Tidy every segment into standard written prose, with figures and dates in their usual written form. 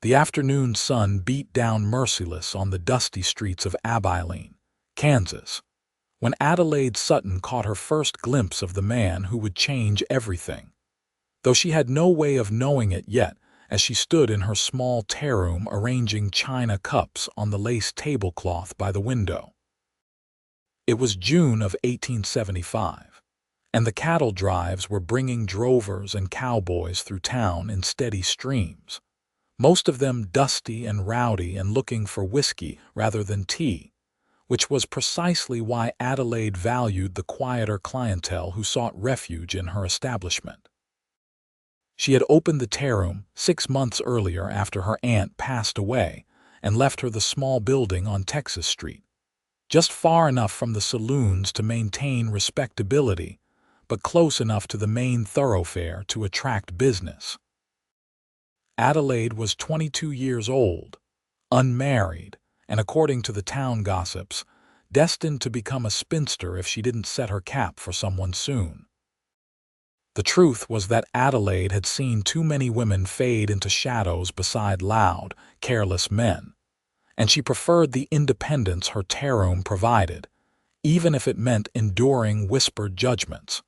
The afternoon sun beat down merciless on the dusty streets of Abilene, Kansas, when Adelaide Sutton caught her first glimpse of the man who would change everything. Though she had no way of knowing it yet, as she stood in her small tearoom arranging china cups on the lace tablecloth by the window. It was June of 1875, and the cattle drives were bringing drovers and cowboys through town in steady streams, most of them dusty and rowdy and looking for whiskey rather than tea, which was precisely why Adelaide valued the quieter clientele who sought refuge in her establishment. She had opened the tearoom 6 months earlier after her aunt passed away and left her the small building on Texas Street, just far enough from the saloons to maintain respectability, but close enough to the main thoroughfare to attract business. Adelaide was 22 years old, unmarried, and according to the town gossips, destined to become a spinster if she didn't set her cap for someone soon. The truth was that Adelaide had seen too many women fade into shadows beside loud, careless men, and she preferred the independence her tearoom provided, even if it meant enduring whispered judgments.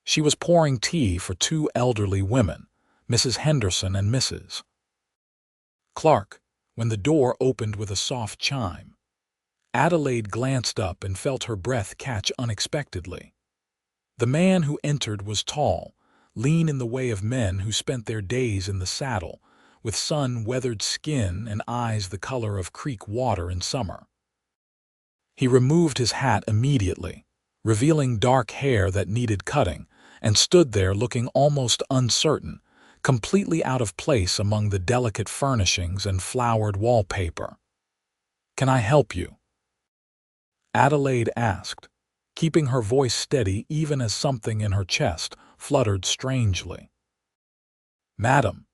She was pouring tea for 2 elderly women, Mrs. Henderson and Mrs. Clark, when the door opened with a soft chime. Adelaide glanced up and felt her breath catch unexpectedly. The man who entered was tall, lean in the way of men who spent their days in the saddle, with sun-weathered skin and eyes the color of creek water in summer. He removed his hat immediately, revealing dark hair that needed cutting, and stood there looking almost uncertain, completely out of place among the delicate furnishings and flowered wallpaper. "Can I help you?" Adelaide asked, keeping her voice steady even as something in her chest fluttered strangely. "Madam,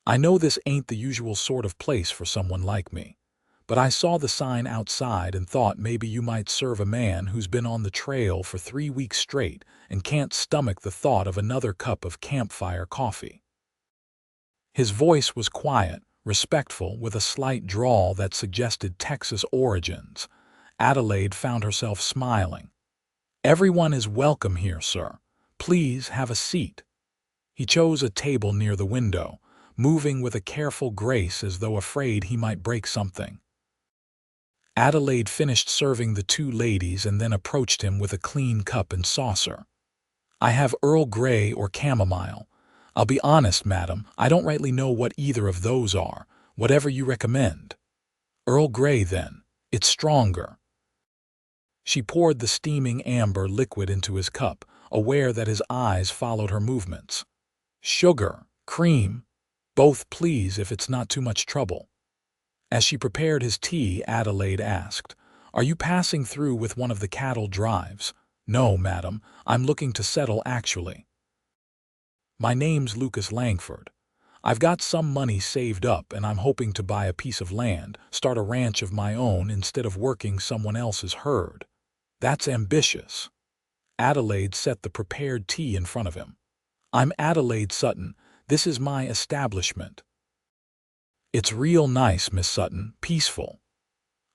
I know this ain't the usual sort of place for someone like me, but I saw the sign outside and thought maybe you might serve a man who's been on the trail for 3 weeks straight and can't stomach the thought of another cup of campfire coffee." His voice was quiet, respectful, with a slight drawl that suggested Texas origins. Adelaide found herself smiling. "Everyone is welcome here, sir. Please have a seat." He chose a table near the window, moving with a careful grace as though afraid he might break something. Adelaide finished serving the 2 ladies and then approached him with a clean cup and saucer. "I have Earl Grey or chamomile. I'll be honest, madam, I don't rightly know what either of those are. Whatever you recommend." "Earl Grey, then. It's stronger." She poured the steaming amber liquid into his cup, aware that his eyes followed her movements. "Sugar, cream, both please if it's not too much trouble." As she prepared his tea, Adelaide asked, "Are you passing through with one of the cattle drives?" "No, madam, I'm looking to settle actually. My name's Lucas Langford. I've got some money saved up and I'm hoping to buy a piece of land, start a ranch of my own instead of working someone else's herd." "That's ambitious." Adelaide set the prepared tea in front of him. "I'm Adelaide Sutton. This is my establishment." "It's real nice, Miss Sutton, peaceful."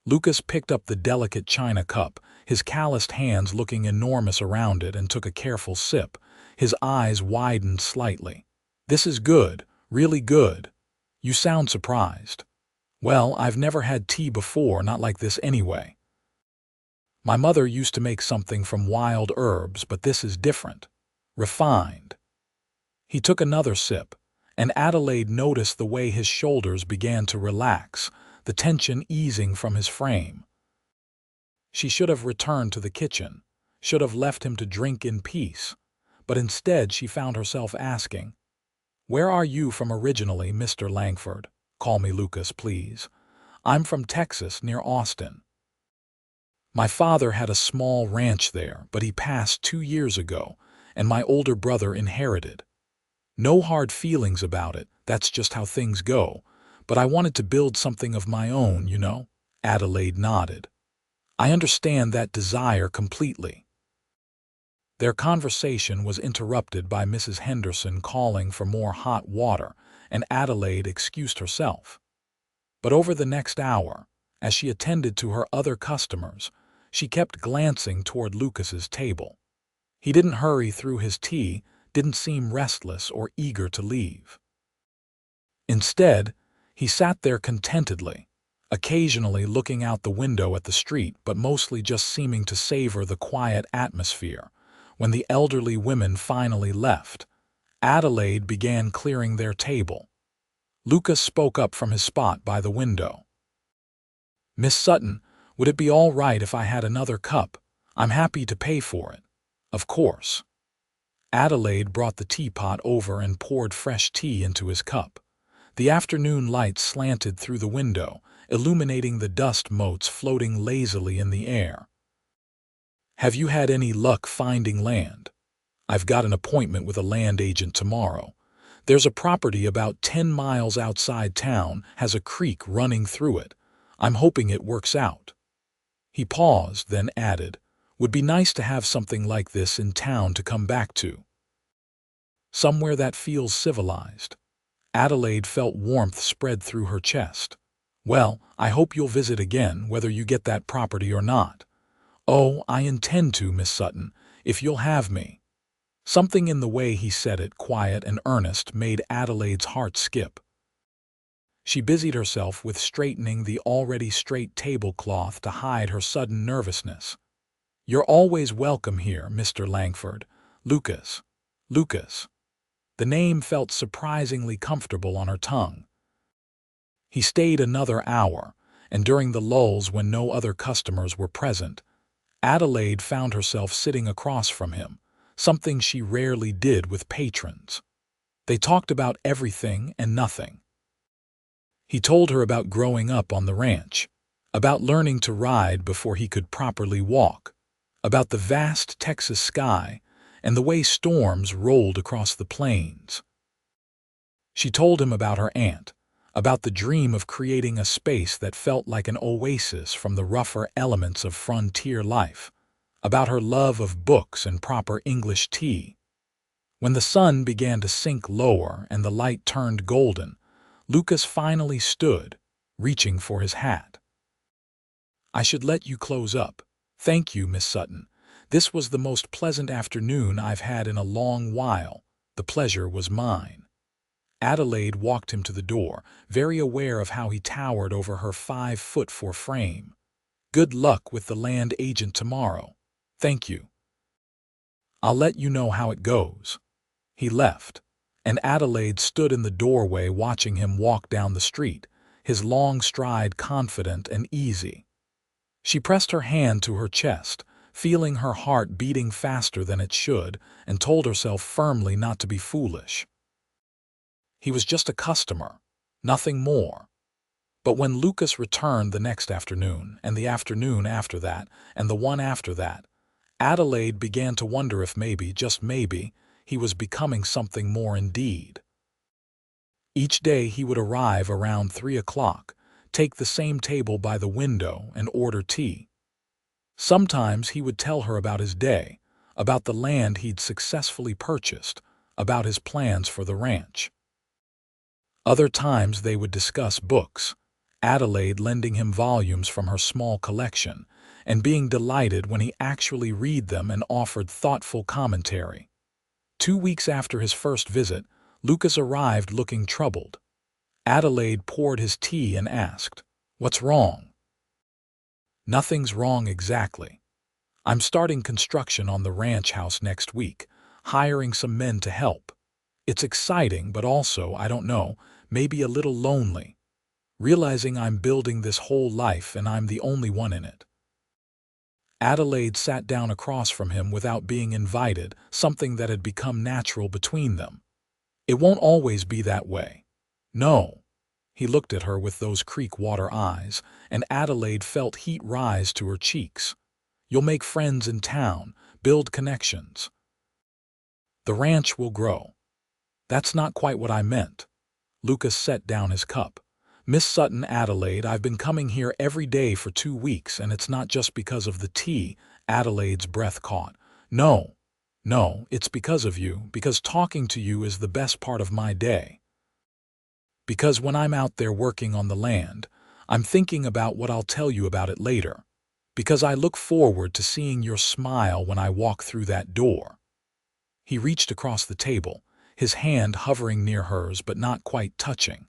Lucas picked up the delicate china cup, his calloused hands looking enormous around it, and took a careful sip. His eyes widened slightly. "This is good, really good. You sound surprised." "Well, I've never had tea before, not like this anyway. My mother used to make something from wild herbs, but this is different. Refined." He took another sip, and Adelaide noticed the way his shoulders began to relax, the tension easing from his frame. She should have returned to the kitchen, should have left him to drink in peace, but instead she found herself asking, "Where are you from originally, Mr. Langford?" "Call me Lucas, please. I'm from Texas, near Austin. My father had a small ranch there, but he passed 2 years ago, and my older brother inherited. No hard feelings about it, that's just how things go, but I wanted to build something of my own, you know." Adelaide nodded. "I understand that desire completely." Their conversation was interrupted by Mrs. Henderson calling for more hot water, and Adelaide excused herself. But over the next hour, as she attended to her other customers, she kept glancing toward Lucas's table. He didn't hurry through his tea, didn't seem restless or eager to leave. Instead, he sat there contentedly, occasionally looking out the window at the street but mostly just seeming to savor the quiet atmosphere. When the elderly women finally left, Adelaide began clearing their table. Lucas spoke up from his spot by the window. "Miss Sutton, would it be all right if I had another cup? I'm happy to pay for it." "Of course." Adelaide brought the teapot over and poured fresh tea into his cup. The afternoon light slanted through the window, illuminating the dust motes floating lazily in the air. "Have you had any luck finding land? I've got an appointment with a land agent tomorrow. There's a property about 10 miles outside town, has a creek running through it. I'm hoping it works out." He paused, then added, "Would be nice to have something like this in town to come back to. Somewhere that feels civilized." Adelaide felt warmth spread through her chest. "Well, I hope you'll visit again, whether you get that property or not." "Oh, I intend to, Miss Sutton, if you'll have me." Something in the way he said it, quiet and earnest, made Adelaide's heart skip. She busied herself with straightening the already straight tablecloth to hide her sudden nervousness. "You're always welcome here, Mr. Langford. Lucas." Lucas. The name felt surprisingly comfortable on her tongue. He stayed another hour, and during the lulls when no other customers were present, Adelaide found herself sitting across from him, something she rarely did with patrons. They talked about everything and nothing. He told her about growing up on the ranch, about learning to ride before he could properly walk, about the vast Texas sky and the way storms rolled across the plains. She told him about her aunt, about the dream of creating a space that felt like an oasis from the rougher elements of frontier life, about her love of books and proper English tea. When the sun began to sink lower and the light turned golden, Lucas finally stood, reaching for his hat. "I should let you close up. Thank you, Miss Sutton. This was the most pleasant afternoon I've had in a long while. The pleasure was mine." Adelaide walked him to the door, very aware of how he towered over her 5'4" frame. "Good luck with the land agent tomorrow." "Thank you. I'll let you know how it goes." He left, and Adelaide stood in the doorway watching him walk down the street, his long stride confident and easy. She pressed her hand to her chest, feeling her heart beating faster than it should, and told herself firmly not to be foolish. He was just a customer, nothing more. But when Lucas returned the next afternoon, and the afternoon after that, and the one after that, Adelaide began to wonder if maybe, just maybe, he was becoming something more indeed. Each day he would arrive around 3 o'clock, take the same table by the window, and order tea. Sometimes he would tell her about his day, about the land he'd successfully purchased, about his plans for the ranch. Other times they would discuss books, Adelaide lending him volumes from her small collection, and being delighted when he actually read them and offered thoughtful commentary. 2 weeks after his first visit, Lucas arrived looking troubled. Adelaide poured his tea and asked, "What's wrong?" "Nothing's wrong exactly. I'm starting construction on the ranch house next week, hiring some men to help. It's exciting, but also, I don't know, maybe a little lonely, realizing I'm building this whole life and I'm the only one in it." Adelaide sat down across from him without being invited, something that had become natural between them. "It won't always be that way." "No." He looked at her with those creek water eyes, and Adelaide felt heat rise to her cheeks. "You'll make friends in town, build connections. The ranch will grow." "That's not quite what I meant." Lucas set down his cup. "Miss Sutton, Adelaide, I've been coming here every day for 2 weeks, and it's not just because of the tea." Adelaide's breath caught. "No, no, it's because of you, because talking to you is the best part of my day. Because when I'm out there working on the land, I'm thinking about what I'll tell you about it later, because I look forward to seeing your smile when I walk through that door." He reached across the table, his hand hovering near hers but not quite touching.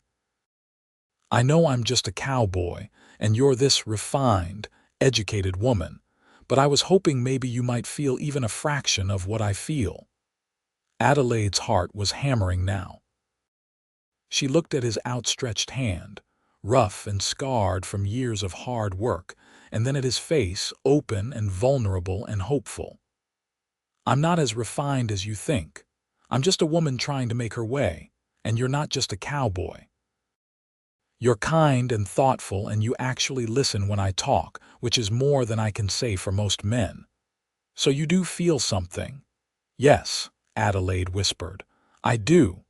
"I know I'm just a cowboy, and you're this refined, educated woman, but I was hoping maybe you might feel even a fraction of what I feel." Adelaide's heart was hammering now. She looked at his outstretched hand, rough and scarred from years of hard work, and then at his face, open and vulnerable and hopeful. "I'm not as refined as you think. I'm just a woman trying to make her way, and you're not just a cowboy. You're kind and thoughtful, and you actually listen when I talk, which is more than I can say for most men. So you do feel something." "Yes," Adelaide whispered. "I do."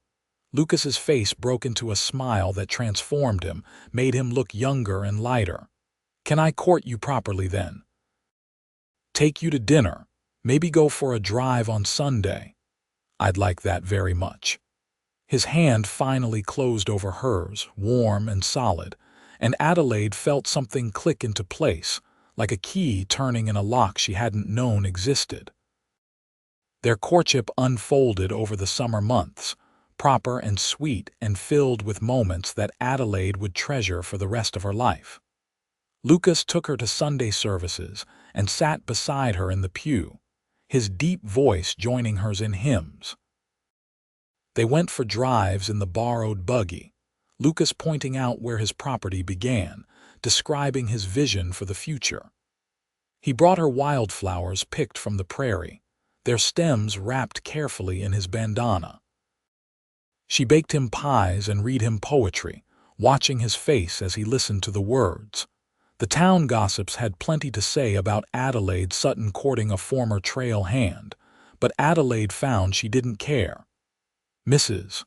Lucas's face broke into a smile that transformed him, made him look younger and lighter. "Can I court you properly then? Take you to dinner, maybe go for a drive on Sunday?" "I'd like that very much." His hand finally closed over hers, warm and solid, and Adelaide felt something click into place, like a key turning in a lock she hadn't known existed. Their courtship unfolded over the summer months, proper and sweet and filled with moments that Adelaide would treasure for the rest of her life. Lucas took her to Sunday services and sat beside her in the pew, his deep voice joining hers in hymns. They went for drives in the borrowed buggy, Lucas pointing out where his property began, describing his vision for the future. He brought her wildflowers picked from the prairie, their stems wrapped carefully in his bandana. She baked him pies and read him poetry, watching his face as he listened to the words. The town gossips had plenty to say about Adelaide Sutton courting a former trail hand, but Adelaide found she didn't care. Mrs.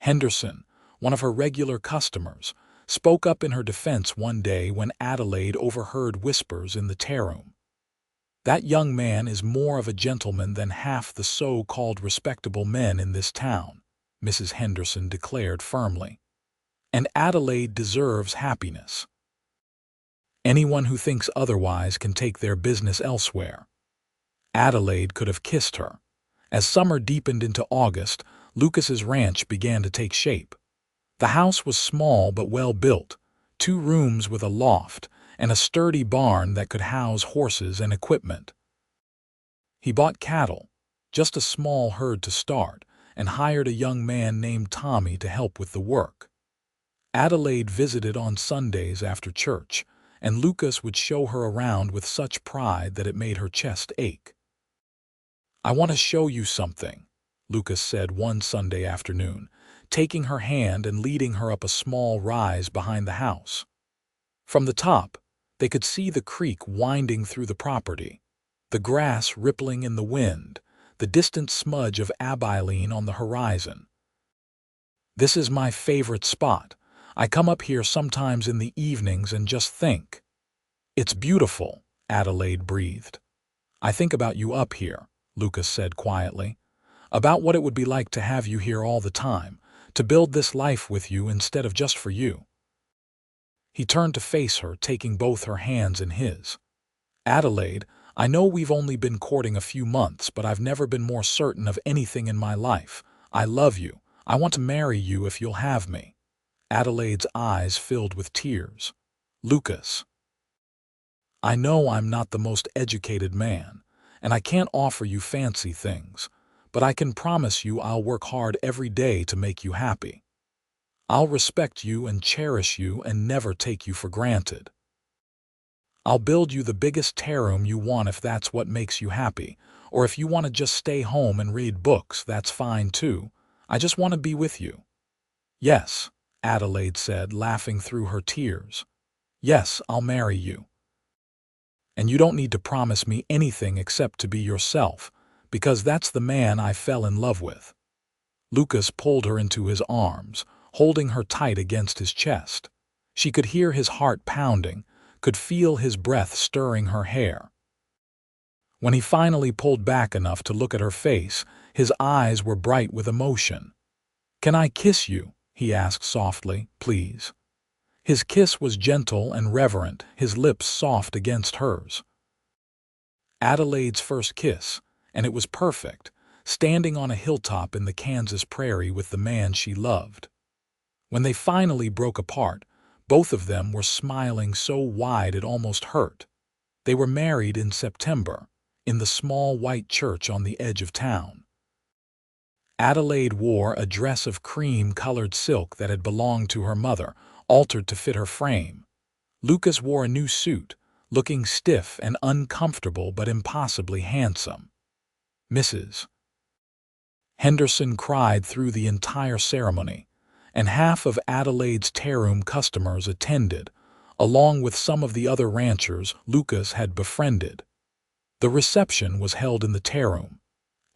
Henderson, one of her regular customers, spoke up in her defense one day when Adelaide overheard whispers in the tearoom. "That young man is more of a gentleman than half the so-called respectable men in this town," Mrs. Henderson declared firmly. "And Adelaide deserves happiness. Anyone who thinks otherwise can take their business elsewhere." Adelaide could have kissed her. As summer deepened into August, Lucas's ranch began to take shape. The house was small but well built, 2 rooms with a loft, and a sturdy barn that could house horses and equipment. He bought cattle, just a small herd to start, and hired a young man named Tommy to help with the work. Adelaide visited on Sundays after church, and Lucas would show her around with such pride that it made her chest ache. "I want to show you something," Lucas said one Sunday afternoon, taking her hand and leading her up a small rise behind the house. From the top, they could see the creek winding through the property, the grass rippling in the wind, the distant smudge of Abilene on the horizon. "This is my favorite spot. I come up here sometimes in the evenings and just think." "It's beautiful," Adelaide breathed. "I think about you up here," Lucas said quietly, "about what it would be like to have you here all the time, to build this life with you instead of just for you." He turned to face her, taking both her hands in his. "Adelaide, I know we've only been courting a few months, but I've never been more certain of anything in my life. I love you. I want to marry you if you'll have me." Adelaide's eyes filled with tears. "Lucas, I know I'm not the most educated man, and I can't offer you fancy things, but I can promise you I'll work hard every day to make you happy. I'll respect you and cherish you and never take you for granted. I'll build you the biggest tearoom you want if that's what makes you happy, or if you want to just stay home and read books, that's fine too. I just want to be with you." "Yes," Adelaide said, laughing through her tears. "Yes, I'll marry you. And you don't need to promise me anything except to be yourself, because that's the man I fell in love with." Lucas pulled her into his arms, holding her tight against his chest. She could hear his heart pounding, could feel his breath stirring her hair. When he finally pulled back enough to look at her face, his eyes were bright with emotion. "Can I kiss you?" he asked softly, "please?" His kiss was gentle and reverent, his lips soft against hers. Adelaide's first kiss, and it was perfect, standing on a hilltop in the Kansas prairie with the man she loved. When they finally broke apart, both of them were smiling so wide it almost hurt. They were married in September, in the small white church on the edge of town. Adelaide wore a dress of cream-colored silk that had belonged to her mother, altered to fit her frame. Lucas wore a new suit, looking stiff and uncomfortable but impossibly handsome. Mrs. Henderson cried through the entire ceremony, and half of Adelaide's tearoom customers attended, along with some of the other ranchers Lucas had befriended. The reception was held in the tearoom,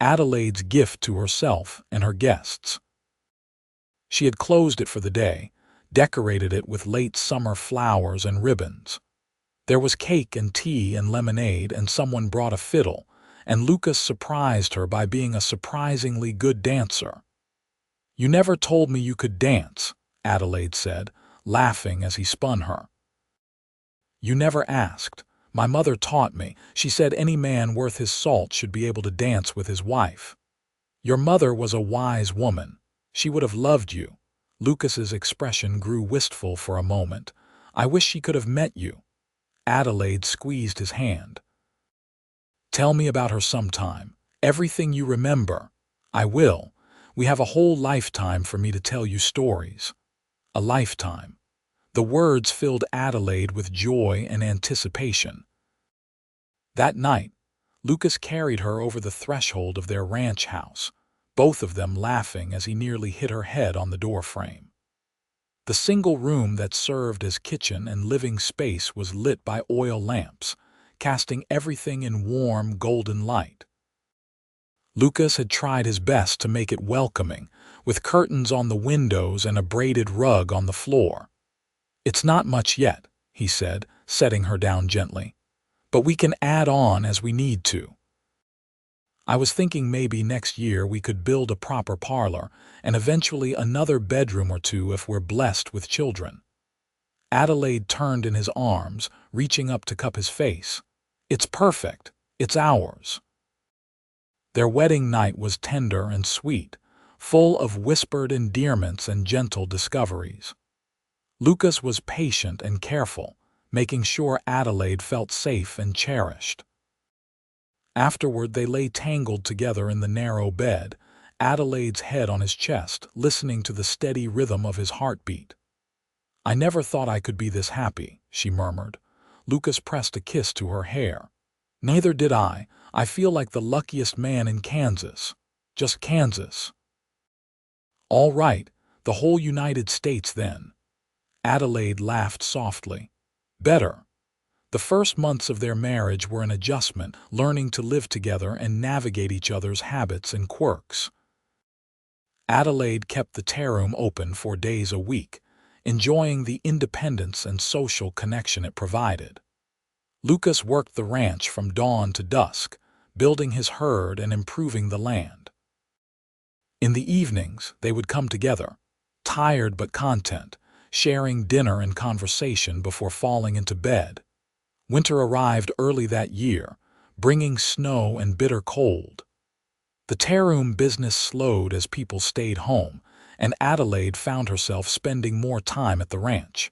Adelaide's gift to herself and her guests. She had closed it for the day, decorated it with late summer flowers and ribbons. There was cake and tea and lemonade, and someone brought a fiddle, and Lucas surprised her by being a surprisingly good dancer. "You never told me you could dance," Adelaide said, laughing as he spun her. "You never asked. My mother taught me. She said any man worth his salt should be able to dance with his wife. Your mother was a wise woman. She would have loved you." Lucas's expression grew wistful for a moment. "I wish she could have met you." Adelaide squeezed his hand. "Tell me about her sometime. Everything you remember." "I will. We have a whole lifetime for me to tell you stories." A lifetime. The words filled Adelaide with joy and anticipation. That night, Lucas carried her over the threshold of their ranch house, both of them laughing as he nearly hit her head on the doorframe. The single room that served as kitchen and living space was lit by oil lamps, casting everything in warm, golden light. Lucas had tried his best to make it welcoming, with curtains on the windows and a braided rug on the floor. "It's not much yet," he said, setting her down gently, "but we can add on as we need to. I was thinking maybe next year we could build a proper parlor and eventually another bedroom or two if we're blessed with children." Adelaide turned in his arms, reaching up to cup his face. "It's perfect. It's ours." Their wedding night was tender and sweet, full of whispered endearments and gentle discoveries. Lucas was patient and careful, making sure Adelaide felt safe and cherished. Afterward, they lay tangled together in the narrow bed, Adelaide's head on his chest, listening to the steady rhythm of his heartbeat. "I never thought I could be this happy," she murmured. Lucas pressed a kiss to her hair. "Neither did I. I feel like the luckiest man in Kansas. Just Kansas." "All right, the whole United States then." Adelaide laughed softly. "Better." The first months of their marriage were an adjustment, learning to live together and navigate each other's habits and quirks. Adelaide kept the tearoom open 4 days a week, enjoying the independence and social connection it provided. Lucas worked the ranch from dawn to dusk, building his herd and improving the land. In the evenings, they would come together, tired but content, sharing dinner and conversation before falling into bed. Winter arrived early that year, bringing snow and bitter cold. The tearoom business slowed as people stayed home, and Adelaide found herself spending more time at the ranch.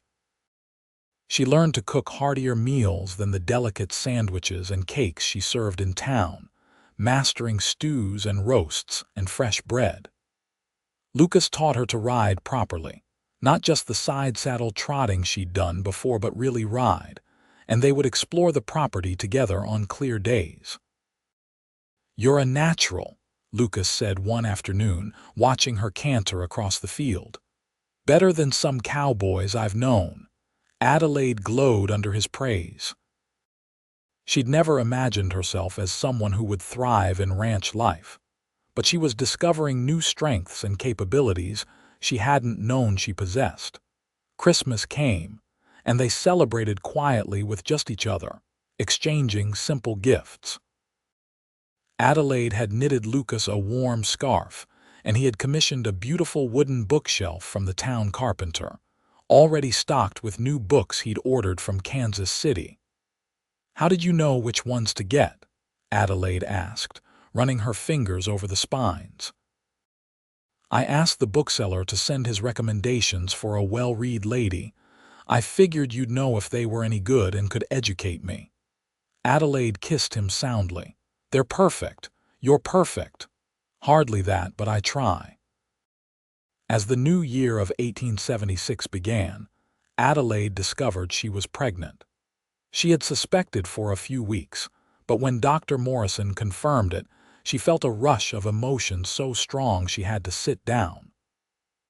She learned to cook heartier meals than the delicate sandwiches and cakes she served in town, mastering stews and roasts and fresh bread. Lucas taught her to ride properly, not just the side-saddle trotting she'd done before but really ride, and they would explore the property together on clear days. "You're a natural," Lucas said one afternoon, watching her canter across the field. "Better than some cowboys I've known." Adelaide glowed under his praise. She'd never imagined herself as someone who would thrive in ranch life, but she was discovering new strengths and capabilities she hadn't known she possessed. Christmas came, and they celebrated quietly with just each other, exchanging simple gifts. Adelaide had knitted Lucas a warm scarf, and he had commissioned a beautiful wooden bookshelf from the town carpenter, already stocked with new books he'd ordered from Kansas City. "How did you know which ones to get?" Adelaide asked, running her fingers over the spines. "I asked the bookseller to send his recommendations for a well-read lady. I figured you'd know if they were any good and could educate me." Adelaide kissed him soundly. "They're perfect. You're perfect." "Hardly that, but I try." As the new year of 1876 began, Adelaide discovered she was pregnant. She had suspected for a few weeks, but when Dr. Morrison confirmed it, she felt a rush of emotion so strong she had to sit down.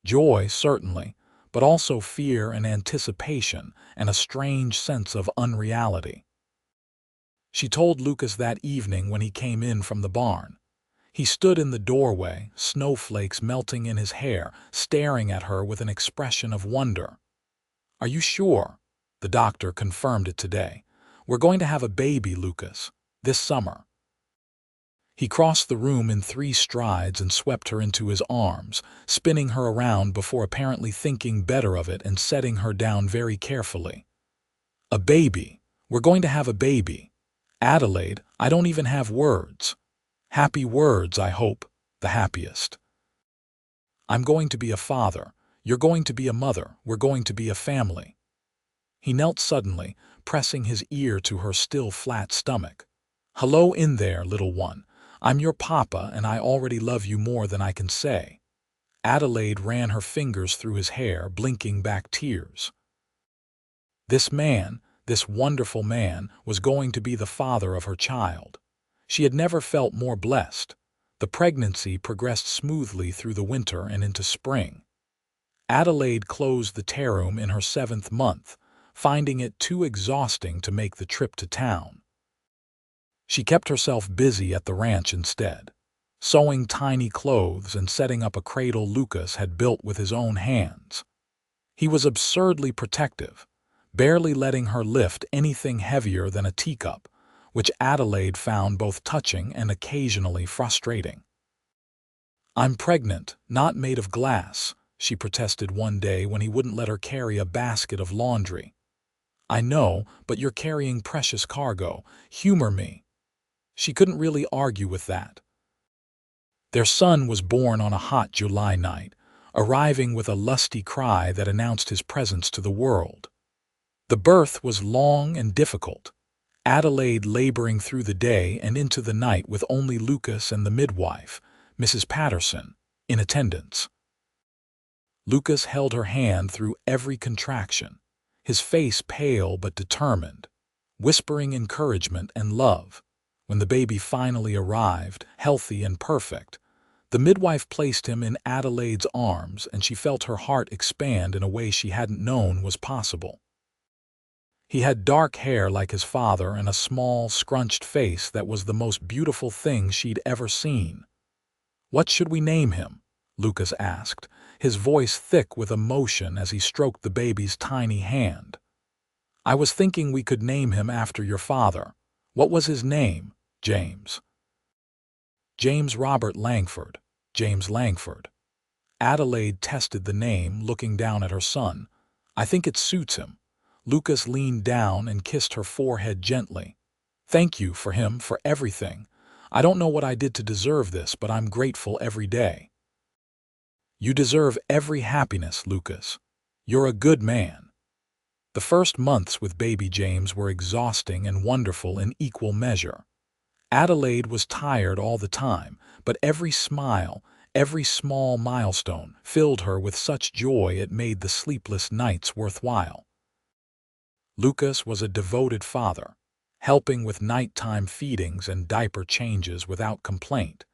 Joy, certainly, but also fear and anticipation and a strange sense of unreality. She told Lucas that evening when he came in from the barn. He stood in the doorway, snowflakes melting in his hair, staring at her with an expression of wonder. "Are you sure?" The doctor confirmed it today. "We're going to have a baby, Lucas, this summer." He crossed the room in 3 strides and swept her into his arms, spinning her around before apparently thinking better of it and setting her down very carefully. "A baby. We're going to have a baby. Adelaide, I don't even have words. Happy words, I hope, the happiest. I'm going to be a father. You're going to be a mother. We're going to be a family." He knelt suddenly, pressing his ear to her still flat stomach. "Hello in there, little one. I'm your papa, and I already love you more than I can say." Adelaide ran her fingers through his hair, blinking back tears. This man, this wonderful man, was going to be the father of her child. She had never felt more blessed. The pregnancy progressed smoothly through the winter and into spring. Adelaide closed the tearoom in her 7th month, finding it too exhausting to make the trip to town. She kept herself busy at the ranch instead, sewing tiny clothes and setting up a cradle Lucas had built with his own hands. He was absurdly protective, barely letting her lift anything heavier than a teacup, which Adelaide found both touching and occasionally frustrating. "I'm pregnant, not made of glass," she protested one day when he wouldn't let her carry a basket of laundry. "I know, but you're carrying precious cargo. Humor me." She couldn't really argue with that. Their son was born on a hot July night, arriving with a lusty cry that announced his presence to the world. The birth was long and difficult, Adelaide laboring through the day and into the night with only Lucas and the midwife, Mrs. Patterson, in attendance. Lucas held her hand through every contraction, his face pale but determined, whispering encouragement and love. When the baby finally arrived, healthy and perfect, the midwife placed him in Adelaide's arms, and she felt her heart expand in a way she hadn't known was possible. He had dark hair like his father and a small, scrunched face that was the most beautiful thing she'd ever seen. "What should we name him?" Lucas asked, his voice thick with emotion as he stroked the baby's tiny hand. "I was thinking we could name him after your father. What was his name?" "James." "James Robert Langford. James Langford." Adelaide tested the name, looking down at her son. "I think it suits him." Lucas leaned down and kissed her forehead gently. "Thank you for him, for everything. I don't know what I did to deserve this, but I'm grateful every day." "You deserve every happiness, Lucas. You're a good man." The first months with baby James were exhausting and wonderful in equal measure. Adelaide was tired all the time, but every smile, every small milestone, filled her with such joy it made the sleepless nights worthwhile. Lucas was a devoted father, helping with nighttime feedings and diaper changes without complaint,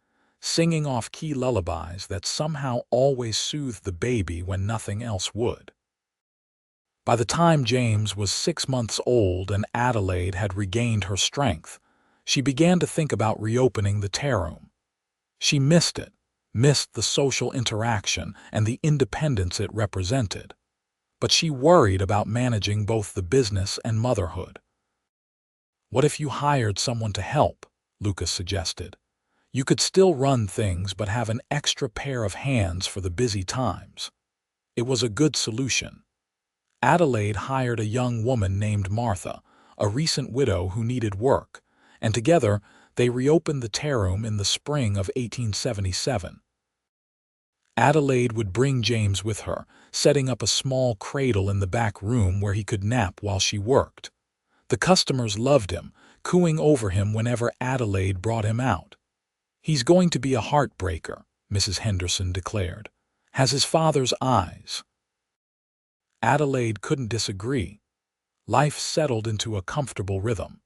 singing off-key lullabies that somehow always soothed the baby when nothing else would. By the time James was 6 months old and Adelaide had regained her strength, she began to think about reopening the tearoom. She missed it, missed the social interaction and the independence it represented. But she worried about managing both the business and motherhood. "What if you hired someone to help?" Lucas suggested. "You could still run things but have an extra pair of hands for the busy times." It was a good solution. Adelaide hired a young woman named Martha, a recent widow who needed work, and together they reopened the tearoom in the spring of 1877. Adelaide would bring James with her, setting up a small cradle in the back room where he could nap while she worked. The customers loved him, cooing over him whenever Adelaide brought him out. "He's going to be a heartbreaker," Mrs. Henderson declared. "Has his father's eyes." Adelaide couldn't disagree. Life settled into a comfortable rhythm.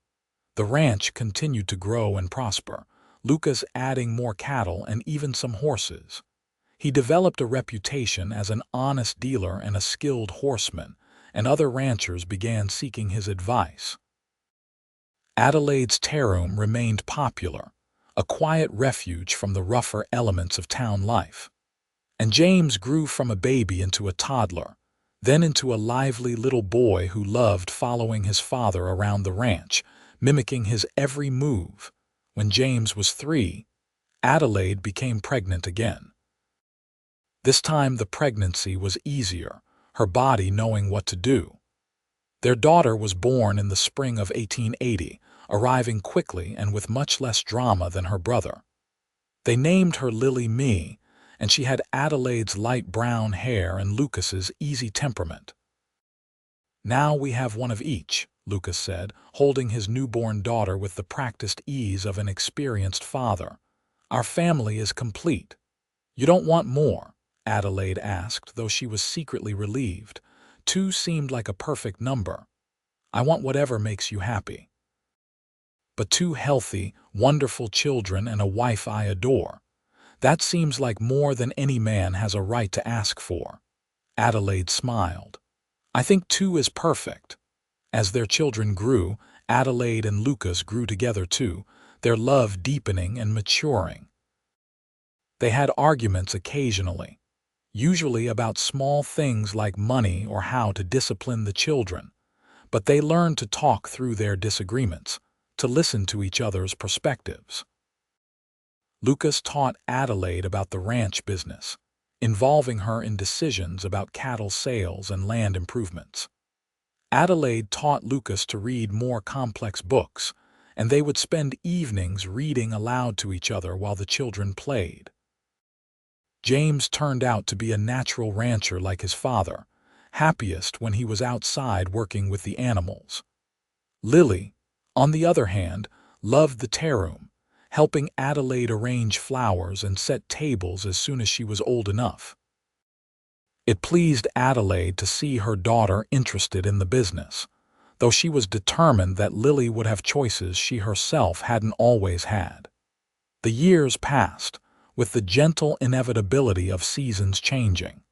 The ranch continued to grow and prosper, Lucas adding more cattle and even some horses. He developed a reputation as an honest dealer and a skilled horseman, and other ranchers began seeking his advice. Adelaide's tearoom remained popular, a quiet refuge from the rougher elements of town life. And James grew from a baby into a toddler, then into a lively little boy who loved following his father around the ranch, mimicking his every move. When James was 3, Adelaide became pregnant again. This time the pregnancy was easier, her body knowing what to do. Their daughter was born in the spring of 1880, arriving quickly and with much less drama than her brother. They named her Lily Mee, and she had Adelaide's light brown hair and Lucas's easy temperament. "Now we have one of each," Lucas said, holding his newborn daughter with the practiced ease of an experienced father. "Our family is complete." "You don't want more?" Adelaide asked, though she was secretly relieved. 2 seemed like a perfect number. "I want whatever makes you happy." "But 2 healthy, wonderful children and a wife I adore. That seems like more than any man has a right to ask for." Adelaide smiled. "I think 2 is perfect." As their children grew, Adelaide and Lucas grew together too, their love deepening and maturing. They had arguments occasionally, usually about small things like money or how to discipline the children, but they learned to talk through their disagreements, to listen to each other's perspectives. Lucas taught Adelaide about the ranch business, involving her in decisions about cattle sales and land improvements. Adelaide taught Lucas to read more complex books, and they would spend evenings reading aloud to each other while the children played. James turned out to be a natural rancher like his father, happiest when he was outside working with the animals. Lily, on the other hand, loved the tearoom, helping Adelaide arrange flowers and set tables as soon as she was old enough. It pleased Adelaide to see her daughter interested in the business, though she was determined that Lily would have choices she herself hadn't always had. The years passed, with the gentle inevitability of seasons changing.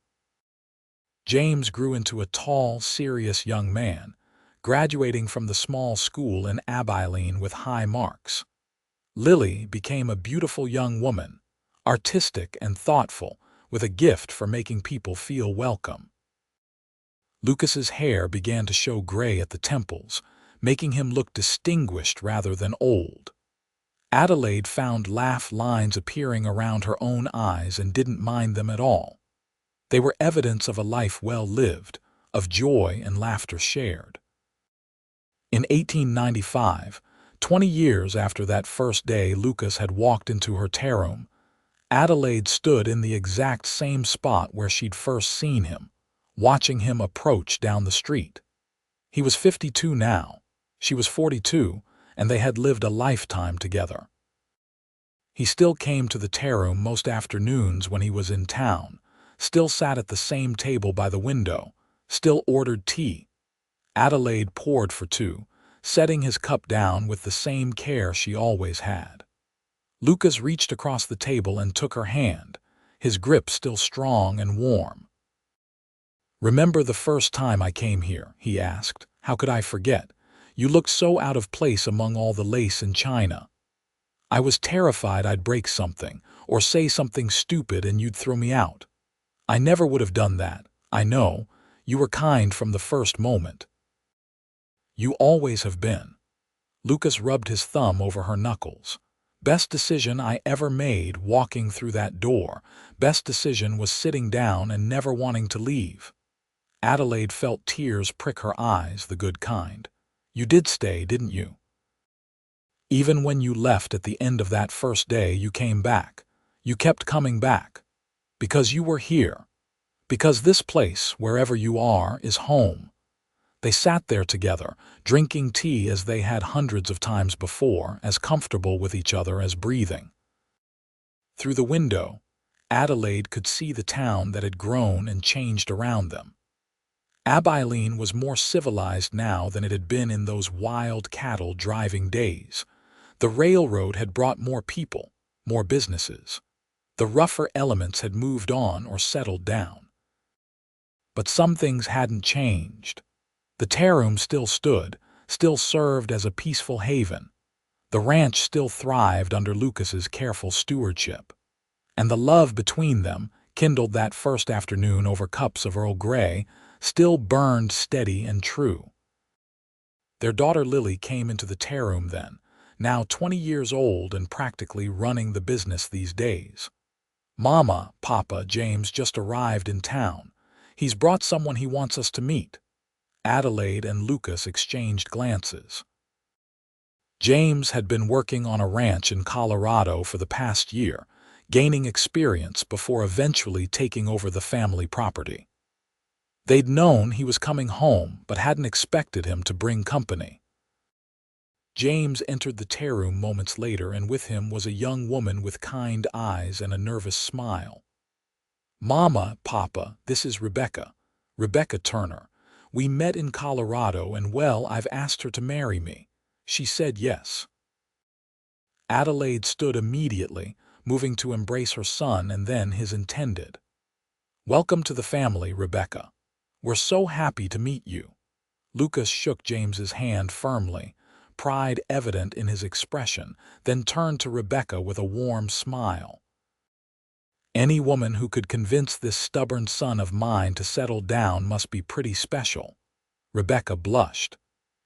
James grew into a tall, serious young man, graduating from the small school in Abilene with high marks. Lily became a beautiful young woman, artistic and thoughtful, with a gift for making people feel welcome. Lucas's hair began to show gray at the temples, making him look distinguished rather than old. Adelaide found laugh lines appearing around her own eyes and didn't mind them at all. They were evidence of a life well lived, of joy and laughter shared. In 1895, 20 years after that first day Lucas had walked into her tearoom, Adelaide stood in the exact same spot where she'd first seen him, watching him approach down the street. He was 52 now, she was 42, and they had lived a lifetime together. He still came to the tearoom most afternoons when he was in town, still sat at the same table by the window, still ordered tea. Adelaide poured for 2, setting his cup down with the same care she always had. Lucas reached across the table and took her hand, his grip still strong and warm. "Remember the first time I came here?" he asked. "How could I forget? You looked so out of place among all the lace and china. I was terrified I'd break something, or say something stupid and you'd throw me out. I never would have done that, I know. You were kind from the first moment." "You always have been." Lucas rubbed his thumb over her knuckles. "Best decision I ever made walking through that door. Best decision was sitting down and never wanting to leave." Adelaide felt tears prick her eyes, the good kind. You did stay, didn't you? Even when you left at the end of that first day, you came back. You kept coming back. Because you were here. Because this place, wherever you are, is home. They sat there together, drinking tea as they had hundreds of times before, as comfortable with each other as breathing. Through the window, Adelaide could see the town that had grown and changed around them. Abilene was more civilized now than it had been in those wild cattle-driving days. The railroad had brought more people, more businesses. The rougher elements had moved on or settled down. But some things hadn't changed. The tearoom still stood, still served as a peaceful haven. The ranch still thrived under Lucas's careful stewardship. And the love between them, kindled that first afternoon over cups of Earl Grey, still burned steady and true. Their daughter Lily came into the tearoom then, now 20 years old and practically running the business these days. Mama, Papa, James just arrived in town. He's brought someone he wants us to meet. Adelaide and Lucas exchanged glances. James had been working on a ranch in Colorado for the past year, gaining experience before eventually taking over the family property. They'd known he was coming home, but hadn't expected him to bring company. James entered the tearoom moments later, and with him was a young woman with kind eyes and a nervous smile. Mama, Papa, this is Rebecca. Rebecca Turner. We met in Colorado, and well, I've asked her to marry me. She said yes. Adelaide stood immediately, moving to embrace her son and then his intended. Welcome to the family, Rebecca. We're so happy to meet you. Lucas shook James's hand firmly, pride evident in his expression, then turned to Rebecca with a warm smile. Any woman who could convince this stubborn son of mine to settle down must be pretty special. Rebecca blushed.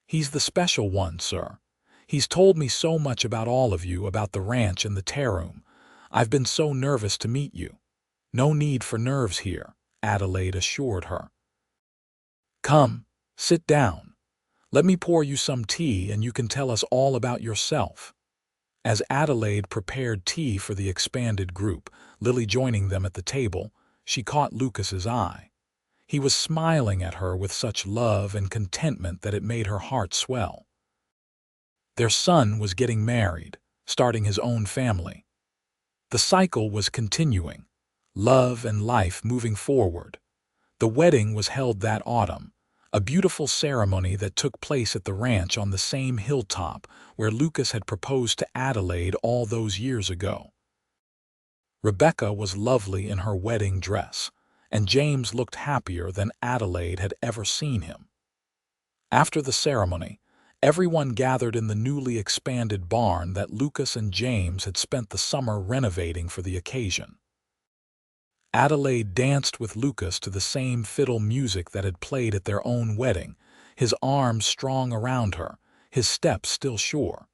He's the special one, sir. He's told me so much about all of you, about the ranch and the tearoom. I've been so nervous to meet you. No need for nerves here, Adelaide assured her. Come, sit down. Let me pour you some tea and you can tell us all about yourself. As Adelaide prepared tea for the expanded group, Lily joining them at the table, she caught Lucas's eye. He was smiling at her with such love and contentment that it made her heart swell. Their son was getting married, starting his own family. The cycle was continuing, love and life moving forward. The wedding was held that autumn, a beautiful ceremony that took place at the ranch on the same hilltop where Lucas had proposed to Adelaide all those years ago. Rebecca was lovely in her wedding dress, and James looked happier than Adelaide had ever seen him. After the ceremony, everyone gathered in the newly expanded barn that Lucas and James had spent the summer renovating for the occasion. Adelaide danced with Lucas to the same fiddle music that had played at their own wedding, his arms strong around her, his steps still sure.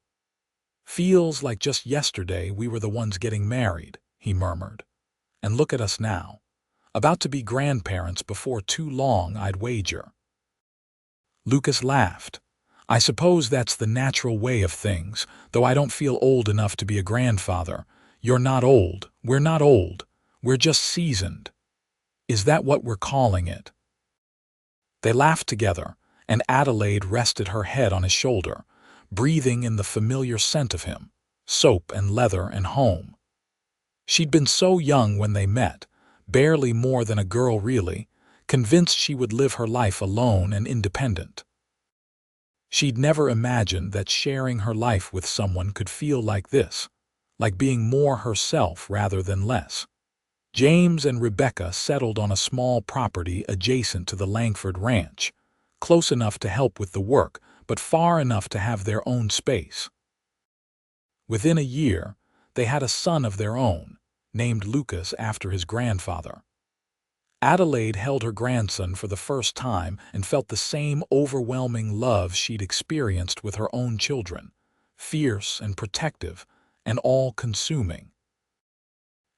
Feels like just yesterday we were the ones getting married, he murmured. And look at us now. About to be grandparents before too long, I'd wager. Lucas laughed. I suppose that's the natural way of things, though I don't feel old enough to be a grandfather. You're not old, we're not old. We're just seasoned. Is that what we're calling it? They laughed together, and Adelaide rested her head on his shoulder, breathing in the familiar scent of him, soap and leather and home. She'd been so young when they met, barely more than a girl really, convinced she would live her life alone and independent. She'd never imagined that sharing her life with someone could feel like this, like being more herself rather than less. James and Rebecca settled on a small property adjacent to the Langford ranch, close enough to help with the work, but far enough to have their own space. Within a year, they had a son of their own, named Lucas after his grandfather. Adelaide held her grandson for the first time and felt the same overwhelming love she'd experienced with her own children, fierce and protective and all-consuming.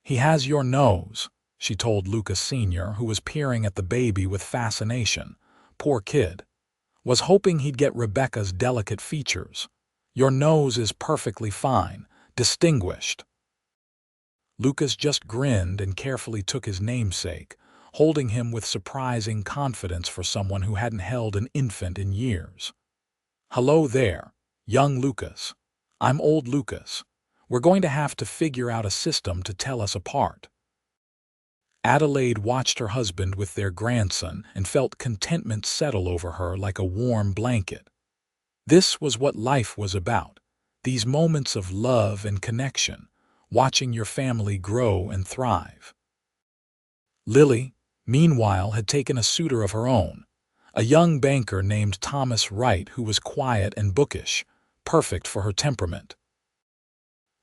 He has your nose, she told Lucas Sr., who was peering at the baby with fascination. Poor kid. Was hoping he'd get Rebecca's delicate features. Your nose is perfectly fine, distinguished. Lucas just grinned and carefully took his namesake, holding him with surprising confidence for someone who hadn't held an infant in years. Hello there, young Lucas. I'm old Lucas. We're going to have to figure out a system to tell us apart. Adelaide watched her husband with their grandson and felt contentment settle over her like a warm blanket. This was what life was about, these moments of love and connection, watching your family grow and thrive. Lily, meanwhile, had taken a suitor of her own, a young banker named Thomas Wright who was quiet and bookish, perfect for her temperament.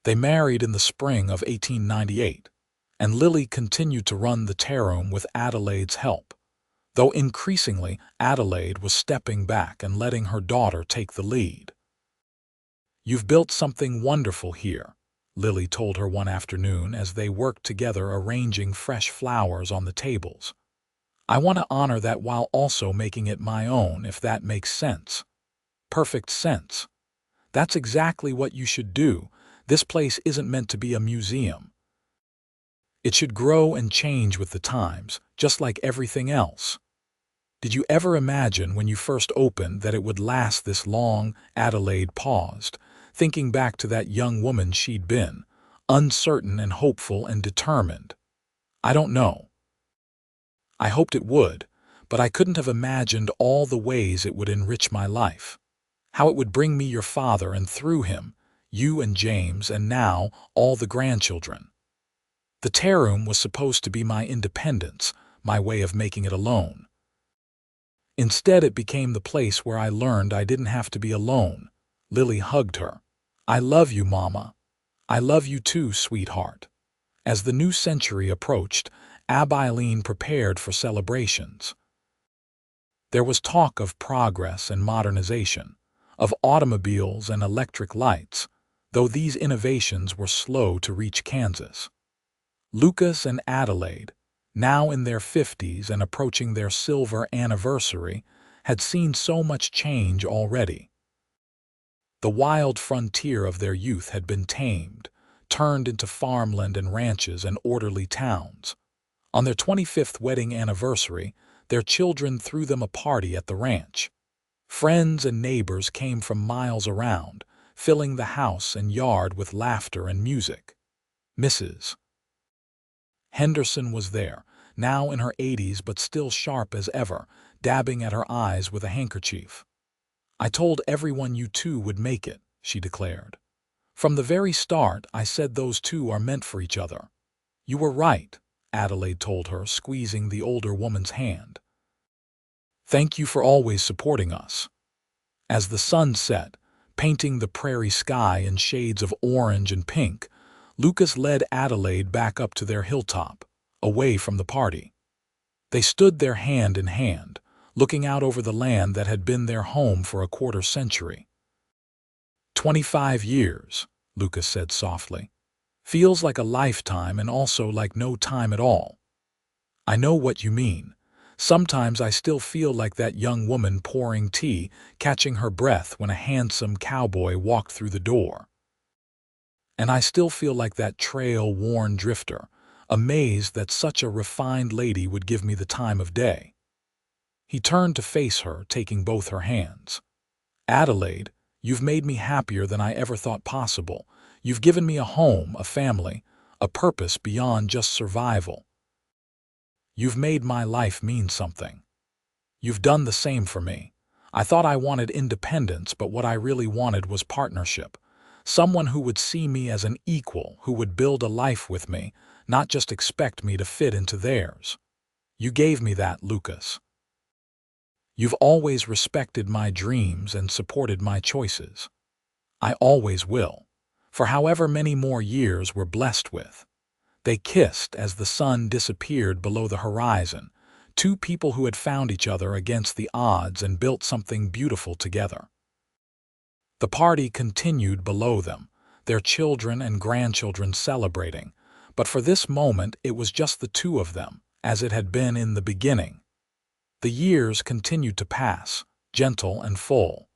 They married in the spring of 1898, and Lily continued to run the tearoom with Adelaide's help, though increasingly Adelaide was stepping back and letting her daughter take the lead. "You've built something wonderful here," Lily told her one afternoon as they worked together arranging fresh flowers on the tables. "I want to honor that while also making it my own, if that makes sense." "Perfect sense. That's exactly what you should do. This place isn't meant to be a museum. It should grow and change with the times, just like everything else." "Did you ever imagine when you first opened that it would last this long?" Adelaide paused, thinking back to that young woman she'd been, uncertain and hopeful and determined. "I don't know. I hoped it would, but I couldn't have imagined all the ways it would enrich my life. How it would bring me your father, and through him, you and James, and now all the grandchildren. The tearoom was supposed to be my independence, my way of making it alone. Instead, it became the place where I learned I didn't have to be alone." Lily hugged her. "I love you, Mama. I love you too, sweetheart." As the new century approached, Abilene prepared for celebrations. There was talk of progress and modernization, of automobiles and electric lights, though these innovations were slow to reach Kansas. Lucas and Adelaide, now in their 50s and approaching their silver anniversary, had seen so much change already. The wild frontier of their youth had been tamed, turned into farmland and ranches and orderly towns. On their 25th wedding anniversary, their children threw them a party at the ranch. Friends and neighbors came from miles around, filling the house and yard with laughter and music. Mrs. Henderson was there, now in her 80s but still sharp as ever, dabbing at her eyes with a handkerchief. "I told everyone you two would make it," she declared. "From the very start, I said those two are meant for each other." "You were right," Adelaide told her, squeezing the older woman's hand. "Thank you for always supporting us." As the sun set, painting the prairie sky in shades of orange and pink, Lucas led Adelaide back up to their hilltop, away from the party. They stood there hand in hand, looking out over the land that had been their home for a quarter century. 25 years, Lucas said softly. "Feels like a lifetime and also like no time at all." "I know what you mean. Sometimes I still feel like that young woman pouring tea, catching her breath when a handsome cowboy walked through the door. And I still feel like that trail-worn drifter, amazed that such a refined lady would give me the time of day." He turned to face her, taking both her hands. "Adelaide, you've made me happier than I ever thought possible. You've given me a home, a family, a purpose beyond just survival. You've made my life mean something. You've done the same for me. I thought I wanted independence, but what I really wanted was partnership. Someone who would see me as an equal, who would build a life with me, not just expect me to fit into theirs. You gave me that, Lucas. You've always respected my dreams and supported my choices. I always will, for however many more years we're blessed with." They kissed as the sun disappeared below the horizon, two people who had found each other against the odds and built something beautiful together. The party continued below them, their children and grandchildren celebrating, But for this moment, it was just the two of them, as it had been in the beginning. The years continued to pass, gentle and full.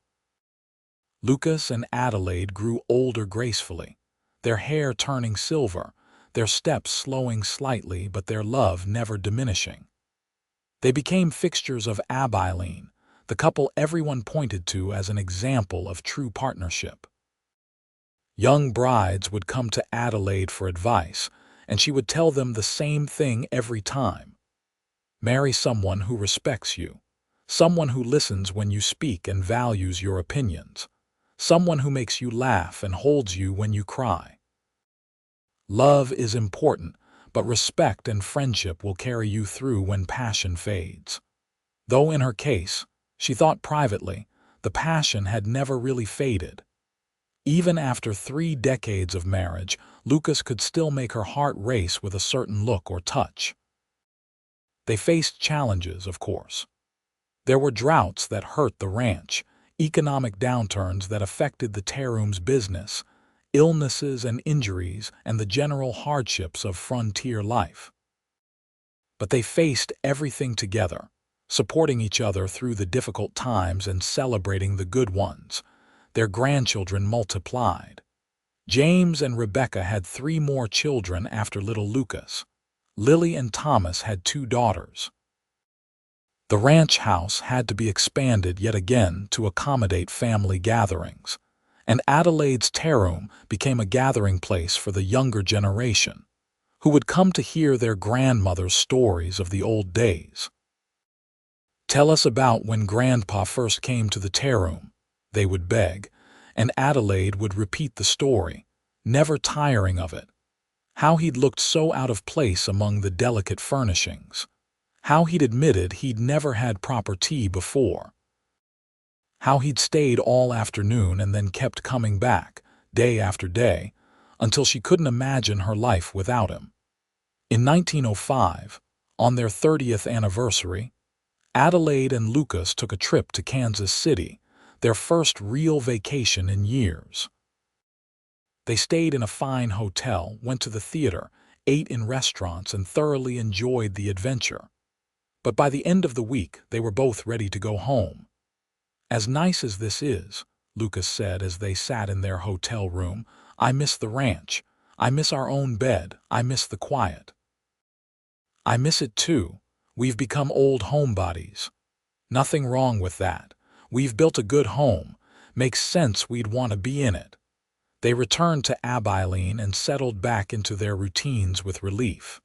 Lucas and Adelaide grew older gracefully, their hair turning silver, their steps slowing slightly but their love never diminishing. They became fixtures of Abilene, the couple everyone pointed to as an example of true partnership. Young brides would come to Adelaide for advice, and she would tell them the same thing every time. Marry someone who respects you, someone who listens when you speak and values your opinions, someone who makes you laugh and holds you when you cry. Love is important, but respect and friendship will carry you through when passion fades. Though in her case, she thought privately, the passion had never really faded. Even after 3 decades of marriage, Lucas could still make her heart race with a certain look or touch. They faced challenges, of course. There were droughts that hurt the ranch, economic downturns that affected the tearoom's business, illnesses and injuries, and the general hardships of frontier life. But they faced everything together, supporting each other through the difficult times and celebrating the good ones. Their grandchildren multiplied. James and Rebecca had 3 more children after little Lucas. Lily and Thomas had 2 daughters. The ranch house had to be expanded yet again to accommodate family gatherings, and Adelaide's tearoom became a gathering place for the younger generation, who would come to hear their grandmother's stories of the old days. "Tell us about when Grandpa first came to the tearoom," they would beg, and Adelaide would repeat the story, never tiring of it. How he'd looked so out of place among the delicate furnishings. How he'd admitted he'd never had proper tea before. How he'd stayed all afternoon and then kept coming back, day after day, until she couldn't imagine her life without him. In 1905, on their 30th anniversary, Adelaide and Lucas took a trip to Kansas City, their first real vacation in years. They stayed in a fine hotel, went to the theater, ate in restaurants, and thoroughly enjoyed the adventure. But by the end of the week, they were both ready to go home. "As nice as this is," Lucas said as they sat in their hotel room, "I miss the ranch. I miss our own bed. I miss the quiet." "I miss it too. We've become old homebodies." "Nothing wrong with that. We've built a good home. Makes sense we'd want to be in it." They returned to Abilene and settled back into their routines with relief.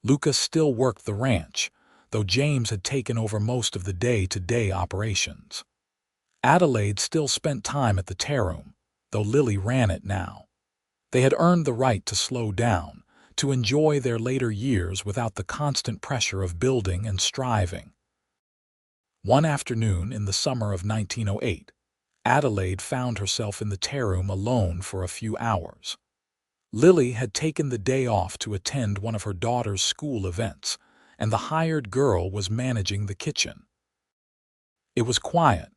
Lucas still worked the ranch, though James had taken over most of the day-to-day operations. Adelaide still spent time at the tearoom, though Lily ran it now. They had earned the right to slow down, to enjoy their later years without the constant pressure of building and striving. One afternoon in the summer of 1908, Adelaide found herself in the tearoom alone for a few hours. Lily had taken the day off to attend one of her daughter's school events, and the hired girl was managing the kitchen. It was quiet,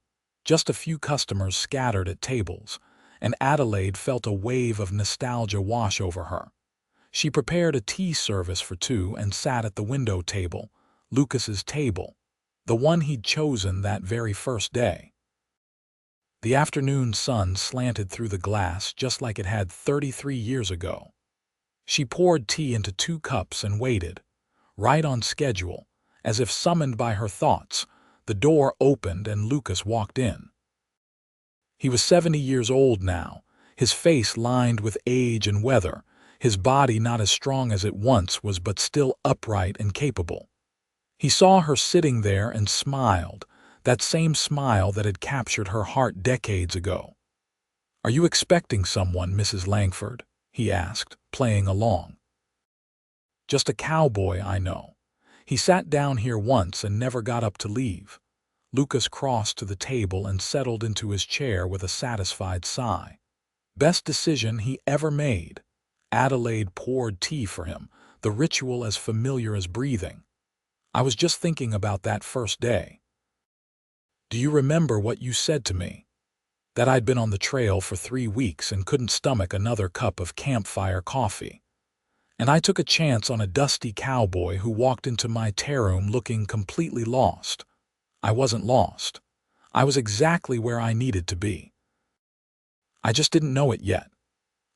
just a few customers scattered at tables, and Adelaide felt a wave of nostalgia wash over her. She prepared a tea service for 2 and sat at the window table, Lucas's table, the one he'd chosen that very first day. The afternoon sun slanted through the glass just like it had 33 years ago. She poured tea into 2 cups and waited, right on schedule, as if summoned by her thoughts. The door opened and Lucas walked in. He was 70 years old now, his face lined with age and weather, his body not as strong as it once was but still upright and capable. He saw her sitting there and smiled, that same smile that had captured her heart decades ago. "Are you expecting someone, Mrs. Langford?" he asked, playing along. "Just a cowboy I know. He sat down here once and never got up to leave." Lucas crossed to the table and settled into his chair with a satisfied sigh. Best decision he ever made. Adelaide poured tea for him, the ritual as familiar as breathing. "I was just thinking about that first day. Do you remember what you said to me? That I'd been on the trail for 3 weeks and couldn't stomach another cup of campfire coffee. And I took a chance on a dusty cowboy who walked into my tearoom looking completely lost. I wasn't lost. I was exactly where I needed to be. I just didn't know it yet.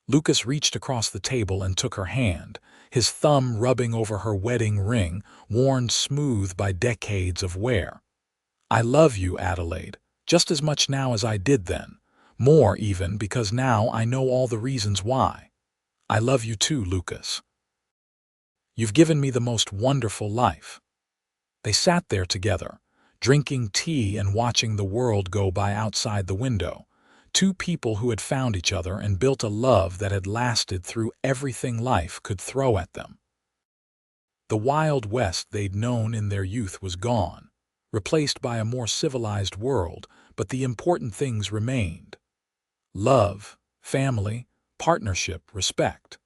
Lucas reached across the table and took her hand, his thumb rubbing over her wedding ring, worn smooth by decades of wear. I love you, Adelaide, just as much now as I did then. More even, because now I know all the reasons why. I love you too, Lucas. You've given me the most wonderful life. They sat there together, drinking tea and watching the world go by outside the window. Two people who had found each other and built a love that had lasted through everything life could throw at them. The Wild West they'd known in their youth was gone, replaced by a more civilized world, but the important things remained. Love, family, partnership, respect.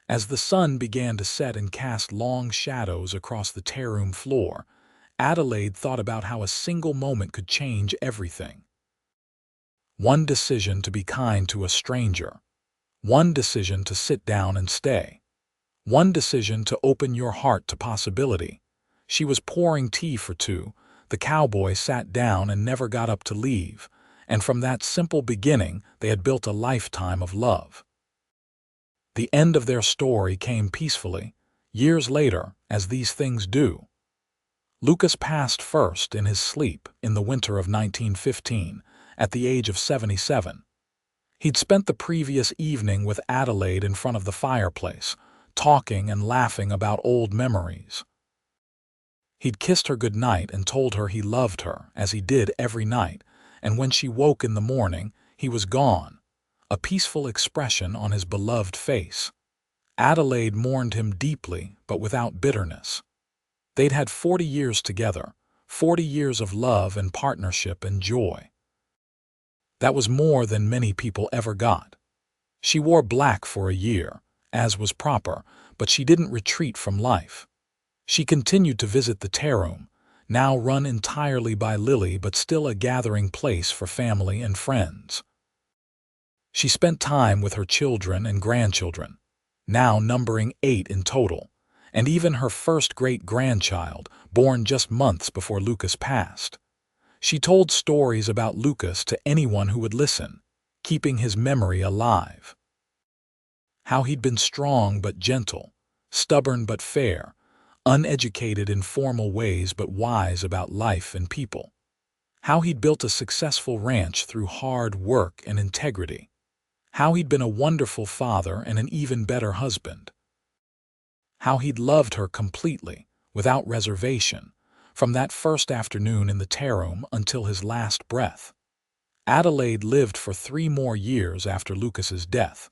As the sun began to set and cast long shadows across the tearoom floor, Adelaide thought about how a single moment could change everything. One decision to be kind to a stranger. One decision to sit down and stay. One decision to open your heart to possibility. She was pouring tea for two. The cowboy sat down and never got up to leave, and from that simple beginning they had built a lifetime of love. The end of their story came peacefully, years later, as these things do. Lucas passed first in his sleep in the winter of 1915, at the age of 77. He'd spent the previous evening with Adelaide in front of the fireplace, talking and laughing about old memories. He'd kissed her goodnight and told her he loved her, as he did every night, and when she woke in the morning, he was gone, a peaceful expression on his beloved face. Adelaide mourned him deeply, but without bitterness. They'd had 40 years together, 40 years of love and partnership and joy. That was more than many people ever got. She wore black for a year, as was proper, but she didn't retreat from life. She continued to visit the tearoom, now run entirely by Lily but still a gathering place for family and friends. She spent time with her children and grandchildren, now numbering 8 in total, and even her first great-grandchild, born just months before Lucas passed. She told stories about Lucas to anyone who would listen, keeping his memory alive. How he'd been strong but gentle, stubborn but fair, uneducated in formal ways but wise about life and people. How he'd built a successful ranch through hard work and integrity. How he'd been a wonderful father and an even better husband. How he'd loved her completely, without reservation, from that first afternoon in the tearoom until his last breath. Adelaide lived for 3 more years after Lucas's death,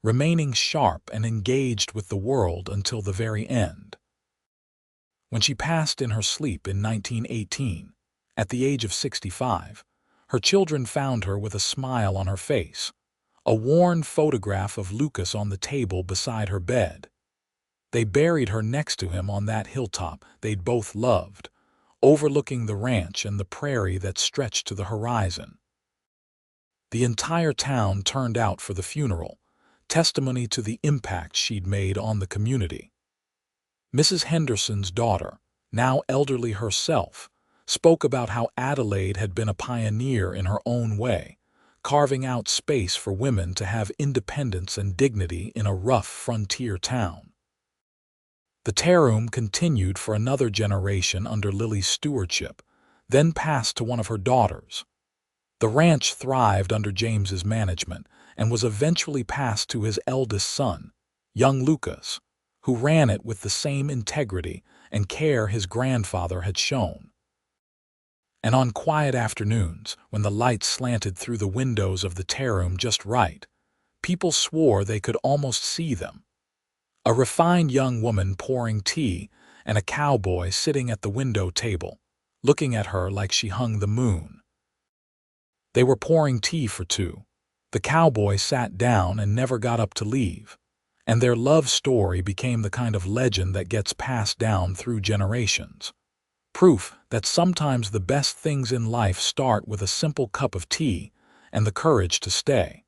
remaining sharp and engaged with the world until the very end. When she passed in her sleep in 1918, at the age of 65, her children found her with a smile on her face, a worn photograph of Lucas on the table beside her bed. They buried her next to him on that hilltop they'd both loved, overlooking the ranch and the prairie that stretched to the horizon. The entire town turned out for the funeral, testimony to the impact she'd made on the community. Mrs. Henderson's daughter, now elderly herself, spoke about how Adelaide had been a pioneer in her own way, carving out space for women to have independence and dignity in a rough frontier town. The tearoom continued for another generation under Lily's stewardship, then passed to one of her daughters. The ranch thrived under James's management and was eventually passed to his eldest son, young Lucas, who ran it with the same integrity and care his grandfather had shown. And on quiet afternoons, when the light slanted through the windows of the tearoom just right, people swore they could almost see them. A refined young woman pouring tea and a cowboy sitting at the window table, looking at her like she hung the moon. They were pouring tea for two. The cowboy sat down and never got up to leave, and their love story became the kind of legend that gets passed down through generations. Proof that sometimes the best things in life start with a simple cup of tea and the courage to stay.